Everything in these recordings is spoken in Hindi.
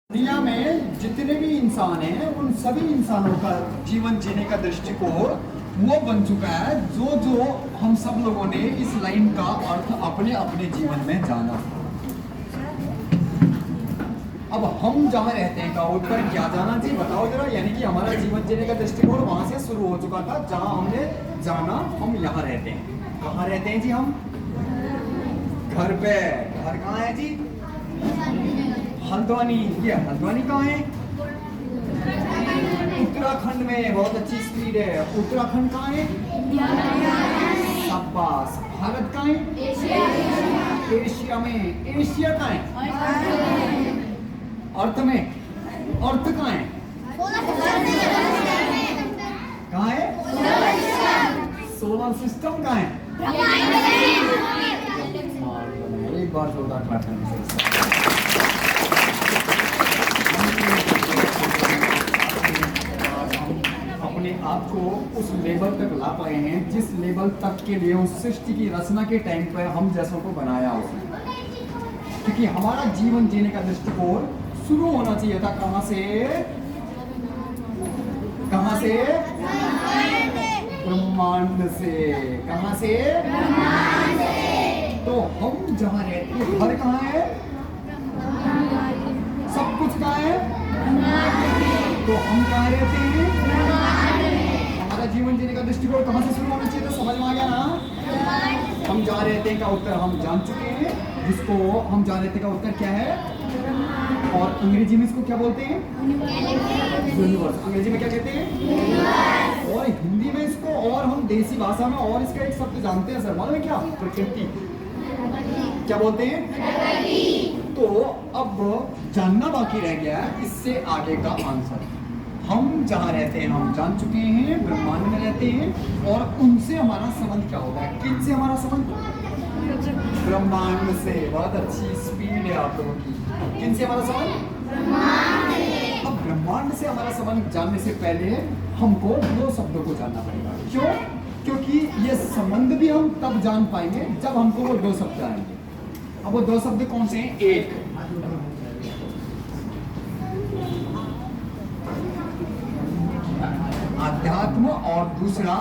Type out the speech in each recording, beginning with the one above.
दुनिया में जितने भी इंसान हैं उन सभी इंसानों का जीवन जीने का दृष्टिकोण वो बन चुका है जो जो हम सब लोगों ने इस लाइन का अर्थ अपने अपने जीवन में जाना। अब हम जहाँ रहते हैं का उत्तर क्या जाना जी बताओ जरा। यानी कि हमारा जीवन जीने का दृष्टिकोण वहां से शुरू हो चुका था जहाँ हमने जाना हम यहाँ रहते हैं। कहाँ रहते हैं जी हम? घर पे। घर कहाँ है जी? हल्द्वानी। ये हल्द्वानी कहाँ है? उत्तराखंड में। बहुत अच्छी स्पीड है। उत्तराखंड कहाँ है? शाबाश। भारत कहाँ है? एशिया में। एशिया कहाँ है? अर्थ में। अर्थ कहाँ है? कहाँ है? सोलर सिस्टम कहाँ है? एक बार जोरदार क्लैप करने से अपने आप को उस लेवल तक ला पाए हैं जिस लेवल तक के लिए उस सृष्टि की रचना के टाइम पर हम जैसों को बनाया उसने। क्योंकि हमारा जीवन जीने का दृष्टिकोण शुरू होना चाहिए था कहां से? कहां से? ब्रह्मांड से। कहां से? तो हम जहां रहते हैं घर कहाँ है? सब कुछ कहाँ है? तो हम कहाँ रहते हैं? हमारा जीवन जीने का दृष्टिकोण कहाँ से शुरू होना चाहिए था? समझ में आ गया ना? हम जहाँ रहते हैं का उत्तर हम जान चुके हैं। जिसको हम जहाँ रहते का उत्तर क्या है? और अंग्रेजी में इसको क्या बोलते हैं? यूनिवर्स। अंग्रेजी में क्या कहते हैं? और हिंदी में इसको और हम देसी भाषा में और इसका एक शब्द जानते हैं सर, मालूम है क्या? प्रकृति। क्या बोलते हैं? तो अब जानना बाकी रह गया है इससे आगे का आंसर। हम जहाँ रहते हैं हम जान चुके हैं, ब्रह्मांड में रहते हैं। और उनसे हमारा संबंध क्या होता है? किन से हमारा संबंध? ब्रह्मांड से। बहुत अच्छी स्पीड है आप लोगों की। किन से हमारा संबंध? अब ब्रह्मांड से हमारा संबंध जानने से पहले हमको दो शब्दों को जानना पड़ेगा। क्यों? क्योंकि ये संबंध भी हम तब जान पाएंगे जब हमको वो दो शब्द आएंगे। अब वो दो शब्द कौन से हैं? एक आध्यात्म और दूसरा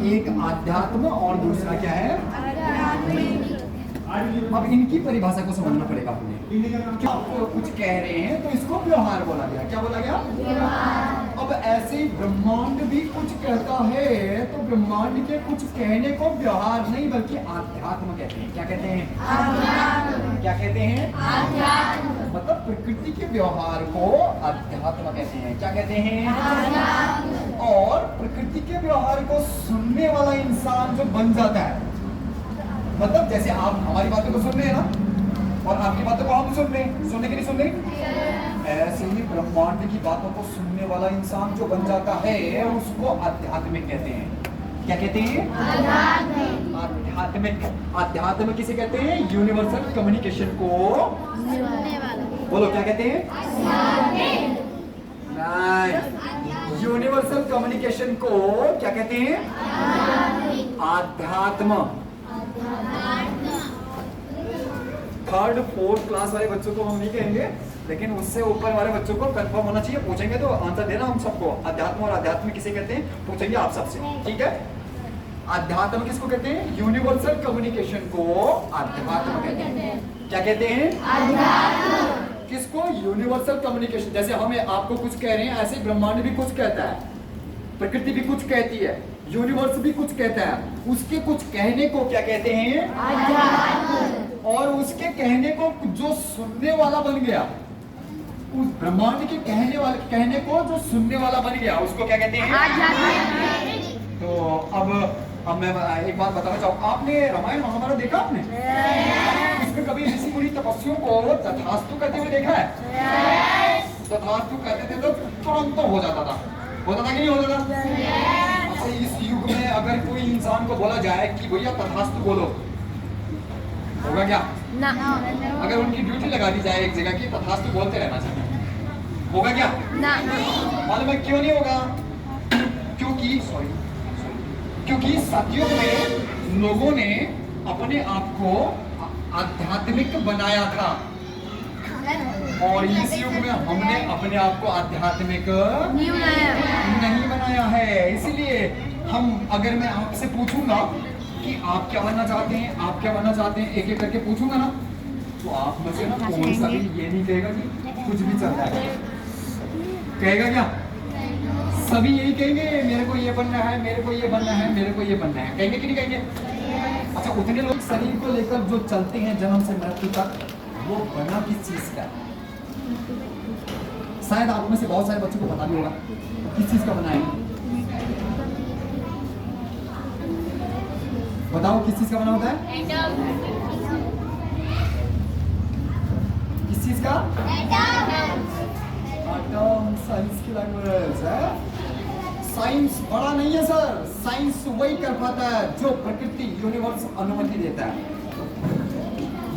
एक आध्यात्म और दूसरा क्या है? अब इनकी परिभाषा को समझना पड़ेगा अपने। क्या आप कुछ कह रहे हैं तो इसको व्यवहार बोला गया। क्या बोला गया? अब ऐसे ही ब्रह्मांड भी कुछ कहता है तो ब्रह्मांड के कुछ कहने को व्यवहार नहीं बल्कि आध्यात्म कहते हैं। क्या कहते हैं? क्या कहते हैं? मतलब प्रकृति के व्यवहार को अध्यात्म कहते हैं। क्या कहते हैं? और प्रकृति के व्यवहार को सुनने वाला इंसान जो बन जाता है, मतलब जैसे आप हमारी बातों को सुन रहे हैं ना और आपकी बातों को हम सुन रहे हैं, सुनने के लिए सुन रहे हैं, ऐसे ही ब्रह्मांड की बातों को सुनने वाला इंसान जो बन जाता है उसको आध्यात्मिक कहते हैं। क्या कहते हैं? आध्यात्मिक। आध्यात्म किसे कहते हैं? यूनिवर्सल कम्युनिकेशन को। बोलो क्या कहते हैं? नहीं, यूनिवर्सल कम्युनिकेशन को क्या कहते हैं? आध्यात्म। थर्ड फोर्थ क्लास वाले बच्चों को हम नहीं कहेंगे, लेकिन उससे ऊपर वाले बच्चों को कंफर्म होना चाहिए। पूछेंगे तो आंसर देना हम सबको। अध्यात्म और अध्यात्म किसे कहते हैं पूछेंगे आप सबसे, ठीक है? अध्यात्म किसको कहते हैं? यूनिवर्सल कम्युनिकेशन को अध्यात्म कहते हैं। क्या कहते हैं? अध्यात्म। किसको? Universal communication. जैसे हम आपको कुछ कह रहे हैं ऐसे ब्रह्मांड भी कुछ कहता है, प्रकृति भी कुछ कहती है, यूनिवर्स भी कुछ कहता है। उसके कुछ कहने को क्या कहते हैं? आध्यात्म। और उसके कहने को जो सुनने वाला बन गया, उस ब्रह्मांड के कहने को जो सुनने वाला बन गया उसको क्या कहते हैं? आध्यात्म। तो अब मैं एक बात बताना चाहूँ। आपने रामायण महाभारत देखा? आपने इसमें कभी ऋषि मुनि तपस्वियों को तथास्तु कहते हुए देखा है? तथास्तु कहते थे तो तुरंत हो जाता था। होता था कि नहीं होता था? अच्छा, इस युग में अगर कोई इंसान को बोला जाए कि भैया तथास्तु बोलो, होगा क्या? ना। अगर उनकी ड्यूटी लगा दी जाए एक जगह की तथास्तु बोलते रहना चाहिए, होगा क्या? ना। मालूम है क्यों नहीं होगा? क्योंकि सत्युग में लोगों ने अपने आप को आध्यात्मिक बनाया था, और इस युग में हमने अपने आप को आध्यात्मिक नहीं बनाया है। इसलिए हम, अगर मैं आपसे पूछूंगा कि आप क्या बनना चाहते हैं, आप क्या बनना चाहते हैं, एक एक करके पूछूंगा ना, तो आप में से ना कौन सा भी ये नहीं कहेगा कि कुछ भी चल रहा है। कहेगा क्या? सभी यही कहेंगे, मेरे को ये बनना है, मेरे को ये बनना है, मेरे को ये बनना है। कहेंगे कि नहीं कहेंगे? अच्छा, उतने लोग शरीर को लेकर जो चलते हैं जन्म से मृत्यु तक, वो बना किस चीज का? शायद आप में से बहुत सारे बच्चों को पता भी होगा किस चीज का बना है। बताओ किस चीज का बना होता है? किस चीज का? एटम। साइंस की लैंग्वेज है। साइंस बड़ा नहीं है सर, साइंस वही कर पाता है जो प्रकृति, यूनिवर्स अनुमति देता है।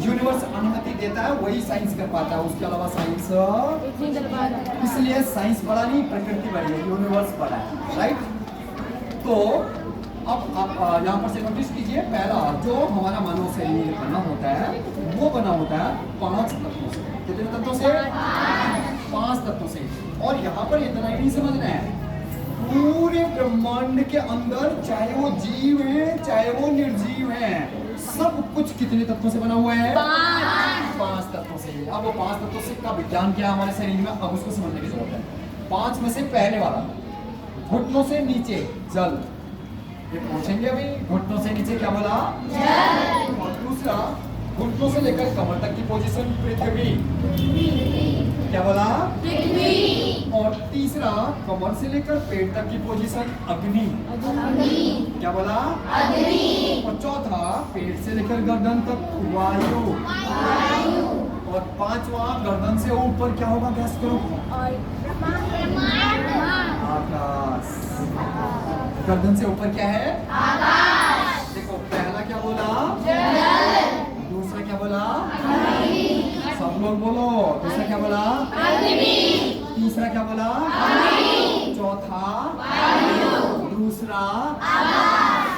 यूनिवर्स अनुमति देता है वही साइंस कर पाता है, उसके अलावा साइंस इसलिए साइंस बड़ा नहीं, प्रकृति बड़ी है, यूनिवर्स बड़ा है, राइट। तो अब आप यहाँ पर से नोटिस कीजिए, पहला जो हमारा मानव शरीर बना होता है वो बना होता है 5 तत्वों से। कितने तत्वों से? 5 तत्वों से। और यहाँ पर इतना ही नहीं समझना है, पूरे ब्रह्मांड के अंदर चाहे वो जीव है चाहे वो निर्जीव है, सब कुछ कितने तत्वों से बना हुआ है? 5 तत्वों से। अब वो 5 तत्वों से का विज्ञान क्या है हमारे शरीर में, अब उसको समझने की जरूरत है। 5 में से पहले वाला, घुटनों से नीचे जल। ये पूछेंगे अभी, घुटनों से नीचे क्या बोला? जल। और दूसरा, घुटनों से लेकर कमर तक की पोजीशन पृथ्वी, क्या बोला? पृथ्वी। और तीसरा, कमर से लेकर पेट तक की पोजीशन अग्नि, क्या बोला? अग्नि। और चौथा, पेट से लेकर गर्दन तक वायु, और 5वां, गर्दन से ऊपर क्या होगा? गैस करो। आकाश। गर्दन से ऊपर क्या है? आकाश। देखो, पहला क्या बोला? जल। दूसरा क्या बोला? अग्नि। सब लोग बोलो। दूसरा क्या बोला? अग्नि। तीसरा क्या बोला? अग्नि। चौथा वायु। दूसरा आकाश।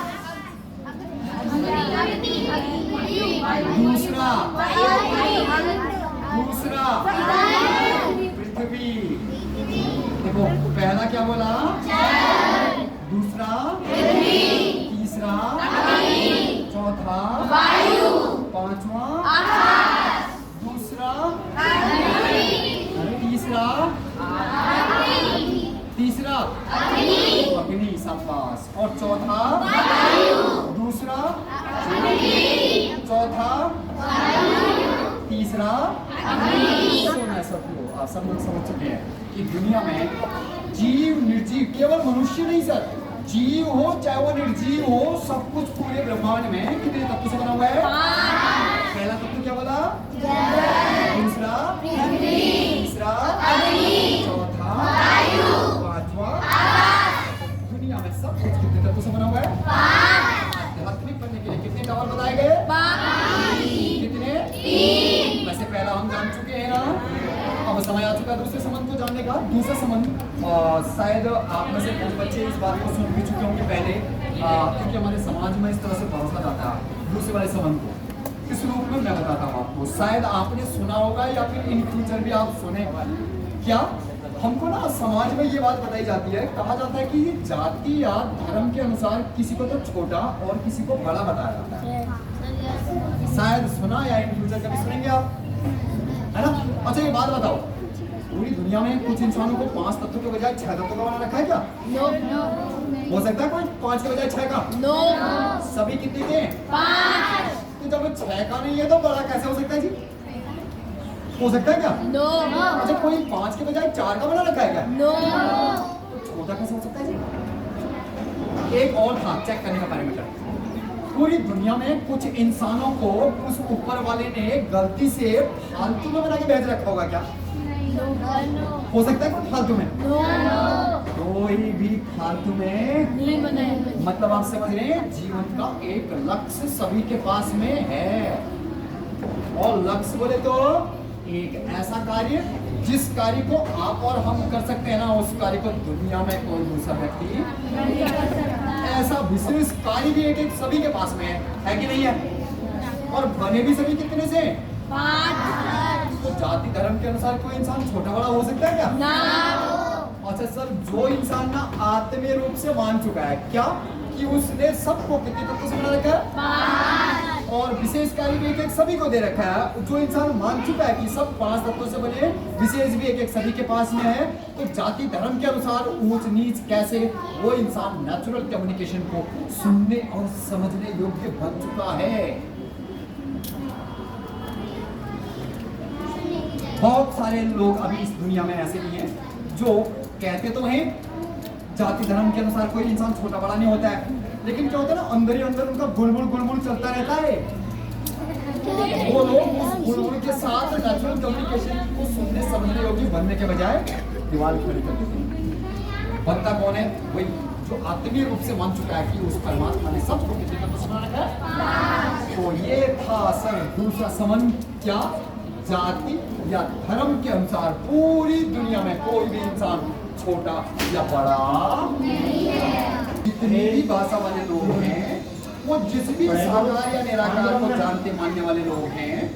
दूसरा पृथ्वी। देखो, पहला क्या बोला? जल। दूसरा पृथ्वी। तीसरा अग्नि। चौथा वायु। 5वां आकाश। दूसरा अग्नि। तीसरा अग्नि। तीसरा अग्नि, शाबाश। और चौथा वायु। दूसरा अग्नि। चौथा वायु। तीसरा अग्नि। सुना सब लोग, आप सब लोग समझ चुके हैं कि दुनिया में जीव निर्जीव, केवल मनुष्य नहीं सर, जीव हो चाहे वो निर्जीव हो, सब कुछ पूरे ब्रह्मांड में कितने तत्वों से बना हुआ है? पहला तत्व क्या बोला? जल। दूसरा पृथ्वी। तीसरा अग्नि। चौथा वायु। 5वां आकाश। दुनिया में सब कुछ कितने तत्वों से बना हुआ है? आध्यात्मिक बनने के लिए कितने टावर बताए गए? 5। कितने? 3। वैसे पहला हम जान चुके हैं ना, अब समय आ चुका है दूसरे संबंध को जानने का। दूसरा संबंध शायद आप में से कुछ बच्चे इस बात को सुन भी चुके होंगे पहले, क्योंकि हमारे समाज में इस तरह से परोसा जाता है दूसरे वाले संबंध को। इस रूप में मैं बताता हूँ आपको, शायद आपने सुना होगा या फिर इन फ्यूचर भी आप सुने। क्या हमको ना समाज में ये बात बताई जाती है, कहा जाता है कि जाति या धर्म के अनुसार किसी को तो छोटा और किसी को बड़ा बताया जाता है। शायद सुना या इन फ्यूचर कभी सुनेंगे आप, है ना? अच्छा, ये बात बताओ, पूरी दुनिया में कुछ इंसानों को 5 तत्वों के बजाय 6 तत्वों का बना रखा है क्या? नो। हो सकता है कोई 5 के बजाय 6 का? नो। सभी कितने के? 5। तो जब 6 का नहीं है तो बड़ा कैसे हो सकता है जी? हो सकता है क्या? नो। अच्छा, कोई 5 के बजाय 4 का बना रखा है क्या? नो। तो छोटा कैसे हो सकता है जी? एक और था चेक करने का पैरामीटर, पूरी दुनिया में कुछ इंसानों को उस ऊपर वाले ने गलती से फालतू में बना के भेज रखा होगा क्या? हो सकता है कोई फालतू में? कोई भी फालतू में नहीं बनाया। मतलब आप समझ रहे हैं, जीवन का एक लक्ष्य सभी के पास में है, और लक्ष्य बोले तो एक ऐसा कार्य जिस कार्य को आप और हम कर सकते हैं ना, उस कार्य को दुनिया में कोई दूसरा व्यक्ति ऐसा विशेष कार्य भी एक सभी के पास में है कि नहीं है? और बने भी सभी कितने से? 5। तो जाति धर्म के अनुसार कोई इंसान छोटा बड़ा हो सकता है क्या? ना। अच्छा सर, जो इंसान ना आत्मीय रूप से मान चुका है क्या कि उसने सबको कितने तत्वों से बना रखा है? 5। और विशेष कार्य भी एक एक सभी को दे रखा है। जो इंसान मान चुका है कि सब 5 तत्वों से बने, विशेष भी एक एक सभी के पास में है, तो जाति धर्म के अनुसार ऊंच नीच कैसे, वो इंसान नेचुरल कम्युनिकेशन को सुनने और समझने योग्य बन चुका है। बहुत सारे लोग अभी इस दुनिया में ऐसे भी हैं जो कहते तो हैं जाति धर्म के अनुसार कोई इंसान छोटा बड़ा नहीं होता है, लेकिन क्या होता है ना, अंदर ही अंदर उनका गुलमुल चलता रहता है। वो लोग उस गुलमुल के साथ नेचुरल कम्युनिकेशन को सुनने समझने योग्य बनने के बजाय दीवार खड़ी कर देते हैं। बनता कौन है? वही जो आत्मीय रूप से मान चुका है कि उस परमात्मा ने सबको कितने तक सुना रखा है। तो ये था सर दूसरा संबंध, क्या जाति या धर्म के अनुसार पूरी दुनिया में कोई भी इंसान छोटा या बड़ा नहीं है। जितने भी भाषा वाले लोग हैं, वो जिस भी साकार या निराकार को जानते मानने वाले लोग हैं,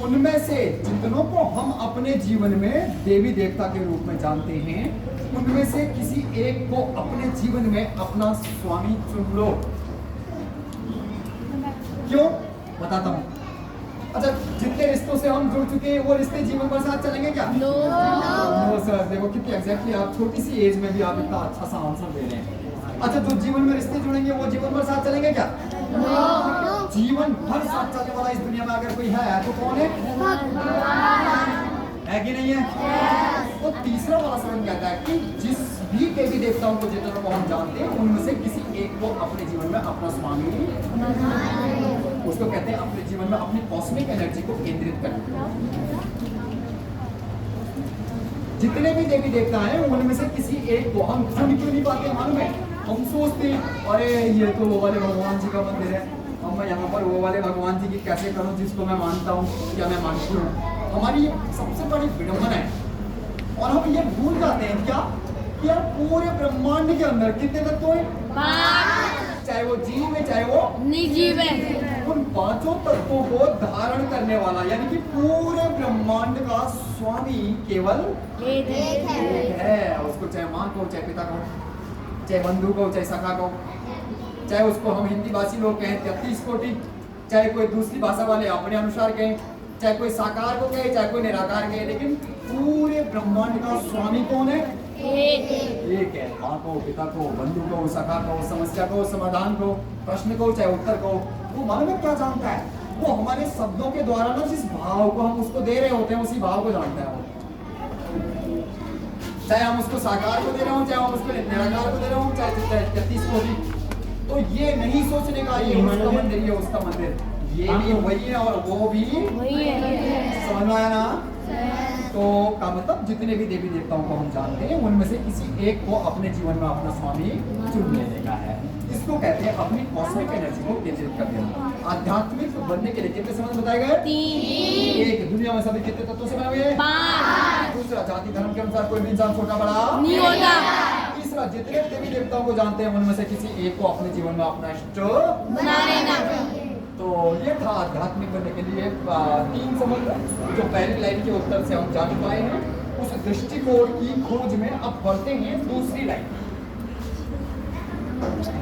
उनमें से जितनों को हम अपने जीवन में देवी देवता के रूप में जानते हैं, उनमें से किसी एक को अपने जीवन में अपना स्वामी चुन लो। क्यों? बताता हूँ। अच्छा, जितने रिश्तों से हम जुड़ चुके हैं वो रिश्ते जीवन भर साथ चलेंगे क्या? नो सर, देखो कितनी एग्जैक्टली आप छोटी सी एज में भी आप इतना अच्छा सा आंसर दे रहे हैं। अच्छा, जो जीवन में रिश्ते जुड़ेंगे वो जीवन भर साथ चलेंगे क्या? नो। जीवन भर साथ चलने वाला इस दुनिया में अगर कोई है तो कौन है? है कि नहीं है? तो तीसरा वाला सवाल कहता है कि जिस भी देवी देवताओं को जितनों को हम जानते हैं, उनमें से किसी एक को अपने जीवन में अपना स्वामी, उसको कहते हैं अपने जीवन में अपनी कॉस्मिक एनर्जी को केंद्रित करना। जितने भी देवी देवता हैं उनमें से किसी एक को हम चुन क्यों नहीं पाते? मालूम है, हम सोचते अरे ये तो वो वाले भगवान जी का मंदिर है, अब मैं यहाँ पर वो वाले भगवान जी की कैसे करूँ जिसको मैं मानता हूँ या मैं मानती हूँ। हमारी ये सबसे बड़ी विडंबना है। और हम ये भूल जाते हैं क्या कि यार पूरे ब्रह्मांड के अंदर कितने तत्व हैं? 5। चाहे वो जीव है चाहे वो निर्जीव है, उन 5 तत्वों को धारण करने वाला यानी कि पूरे ब्रह्मांड का स्वामी केवल एक है। उसको चाहे माँ को, चाहे पिता को, चाहे बंधु को, चाहे सखा को, चाहे उसको हम हिंदी भाषी लोग कहें 33 कोटि, चाहे कोई दूसरी भाषा वाले अपने अनुसार कहें, चाहे कोई साकार को कहे चाहे कोई निराकार कहे, लेकिन पूरे ब्रह्मांड का स्वामी कौन है? एक है। माँ को, पिता को, बंधु को, सखा को, समस्या को, समाधान को, प्रश्न को, चाहे उत्तर को। वो मालूम है क्या जानता है? वो हमारे शब्दों के द्वारा ना जिस भाव को हम उसको दे रहे होते हैं उसी भाव को जानता है वो। चाहे हम उसको साकार को दे रहे हो, चाहे हम उसको निराकार को दे रहे हो, चाहे 33 को भी। तो ये नहीं सोचने का ये उसका मंदिर, ये उसका मंदिर, ये भी वही है और वो भी वही है। समझ में आया ना? तो का मतलब जितने भी देवी देवताओं को हम जानते हैं उनमें से किसी एक को अपने जीवन में अपना स्वामी चुन लेने का है। इसको कहते हैं अपनी कॉस्मिक एनर्जी को केंद्रित कर देना। आध्यात्मिक बनने के लिए कितने संबंध बताए गए? 3। एक, दुनिया में सभी कितने तत्वों से बने हुए हैं? 5। दूसरा, जाति धर्म के अनुसार कोई भी इंसान छोटा बड़ा नहीं होता। तीसरा, जितने देवी देवताओं को जानते हैं उनमें से किसी एक को अपने जीवन में अपना इष्ट बना लेना। तो ये था आध्यात्मिक बनने के लिए 3 संबंध जो पहली लाइन के उत्तर से हम जान पाए हैं। उस दृष्टिकोण की खोज में अब बढ़ते हैं दूसरी लाइन।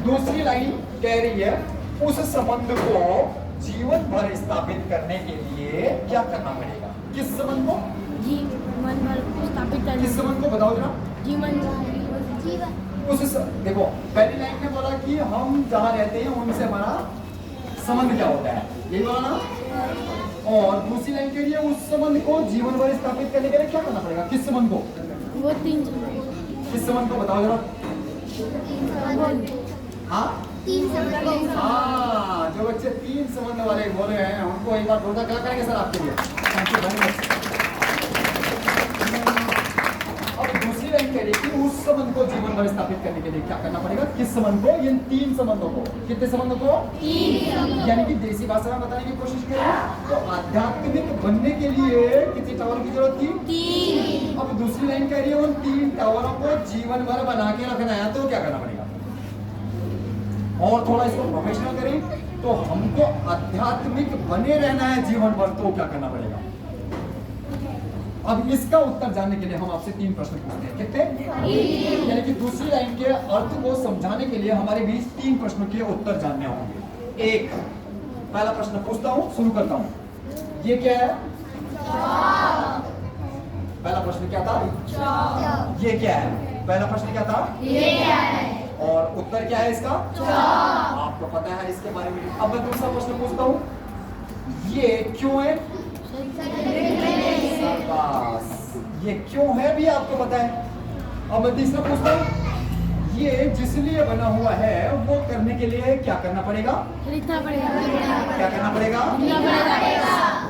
दूसरी लाइन कह रही है उस संबंध को जीवन भर स्थापित करने के लिए क्या करना पड़ेगा? किस संबंध को? जीवन भर स्थापित करने। किस संबंध को बताओ जरा? जीवन। उस देखो पहली लाइन में बोला कि हम जहाँ रहते हैं उनसे हमारा संबंध क्या होता है, यही बोला ना। और दूसरी लाइन के लिए उस संबंध को जीवन भर स्थापित करने के लिए क्या करना पड़ेगा? किस संबंध को? वो 3 संबंध। किस संबंध को बताओ जरा? हाँ 3 संबंध। हाँ, जो बच्चे 3 संबंध वाले बोल रहे हैं उनको एक बार जोरदार क्या करेंगे सर आपके लिए? Thank you very much. अब दूसरी लाइन कह रही है कि उस संबंध को जीवन भर स्थापित करने के लिए क्या करना पड़ेगा? किस संबंध को? इन 3 संबंधों को। कितने संबंधों को? 3। यानी कि देसी भाषा में बताने की कोशिश करें तो आध्यात्मिक बनने के लिए कितने टावर की जरूरत थी? 3। अब दूसरी लाइन कह रही है उन 3 टावरों को जीवन भर बना के रखना है तो क्या करना पड़ेगा? और थोड़ा इसको प्रोफेशनल करें तो हमको आध्यात्मिक बने रहना है जीवन भर, तो क्या करना पड़ेगा? अब इसका उत्तर जानने के लिए हम आपसे 3 प्रश्न पूछते हैं। कितने? यानी कि दूसरी लाइन के अर्थ को समझाने के लिए हमारे बीच 3 प्रश्नों के उत्तर जानने होंगे। एक पहला प्रश्न पूछता हूं, शुरू करता हूं। ये क्या है? पहला प्रश्न क्या था? ये क्या है? पहला प्रश्न क्या था? ये क्या है? और उत्तर क्या है इसका? आपको पता है इसके बारे में। अब मैं दूसरा प्रश्न पूछता हूं, ये क्यों है? शाबाश, ये क्यों है भी आपको पता है। अब मैं तीसरा पूछता हूं, ये जिस लिए बना हुआ है वो करने के लिए क्या करना पड़ेगा? लिखना पड़ेगा। क्या करना पड़ेगा?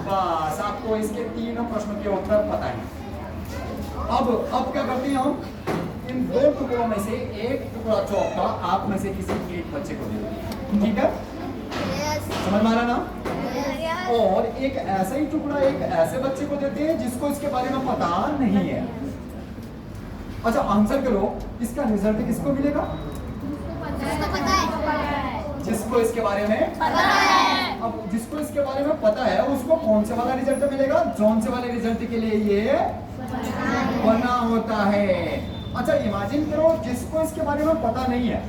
बस, आपको इसके 3 प्रश्नों के उत्तर पता है। अब क्या करते हैं हम? इन 2 टुकड़ों में से एक टुकड़ा चौक का आप में से किसी एक बच्चे को दे दो, ठीक है? समझ में आ रहा ना? और एक ऐसा ही टुकड़ा एक ऐसे बच्चे को देते हैं जिसको इसके बारे में पता नहीं है। अच्छा, आंसर करो, इसका रिजल्ट किसको मिलेगा? जिसको पता है। जिसको इसके बारे में पता है। अब जिसको इसके बारे में पता है उसको कौन से वाला रिजल्ट मिलेगा? जौन से वाले रिजल्ट के लिए ये बना होता है। अच्छा, इमेजिन करो जिसको इसके बारे में पता नहीं है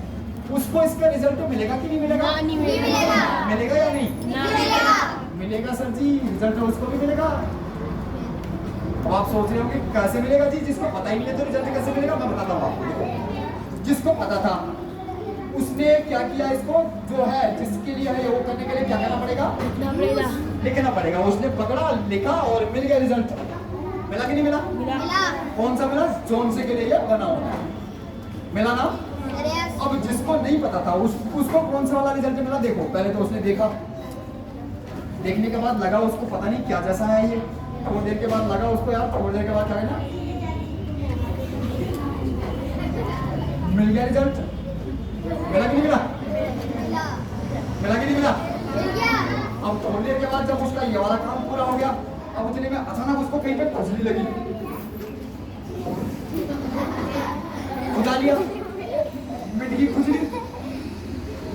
उसको इसका रिजल्ट मिलेगा कि नहीं मिलेगा? नहीं मिलेगा। मिलेगा या नहीं? मिलेगा। मिलेगा सर जी, रिजल्ट उसको भी मिलेगा। अब आप सोच रहे होंगे कैसे मिलेगा जी, जिसको पता ही नहीं है तो रिजल्ट कैसे मिलेगा? मैं बताता हूँ आपको। जिसको पता था उसने क्या किया, इसको जो है जिसके लिए है वो करने के लिए क्या करना पड़ेगा? लिखना पड़ेगा। उसने पकड़ा, लिखा और मिल गया रिजल्ट। मिला कि नहीं मिला? मिला। कौन सा मिला? जौन से के लिए ये बना होता है। मिला ना? अब जिसको नहीं पता था उसको कौन सा वाला रिजल्ट मिला? देखो, पहले तो उसने देखा, देखने के बाद लगा उसको पता नहीं क्या जैसा है ये। थोड़ी देर के बाद लगा उसको यार, थोड़ी देर के बाद क्या है ना, मिल गया रिजल्ट। मिला कि नहीं मिला? मिला कि नहीं मिला? अब थोड़ी देर के बाद जब उसका ये वाला काम पूरा हो गया, अब उतने में अचानक उसको कहीं पे खुजली लगी, खुजा लिया, मिट गई खुजली,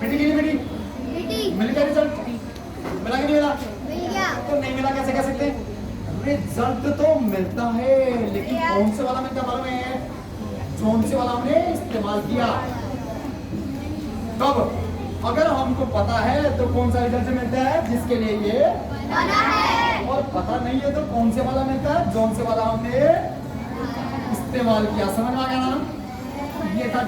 मिट गई मिटी, मिल गया रिजल्ट। मिला कि नहीं मिला? तो नहीं मिला कैसे कह सकते? रिजल्ट तो मिलता है लेकिन कौन से वाला मिलता मालूम है? कौन से वाला हमने इस्तेमाल किया। तब अगर हमको पता है तो कौन सा रिजल्ट मिलता है? जिसके लिए ये बना है। और पता नहीं है तो कौन से वाला मिलता है? कौन से वाला हमने इस्तेमाल किया। समझ में आ गया ना? ये था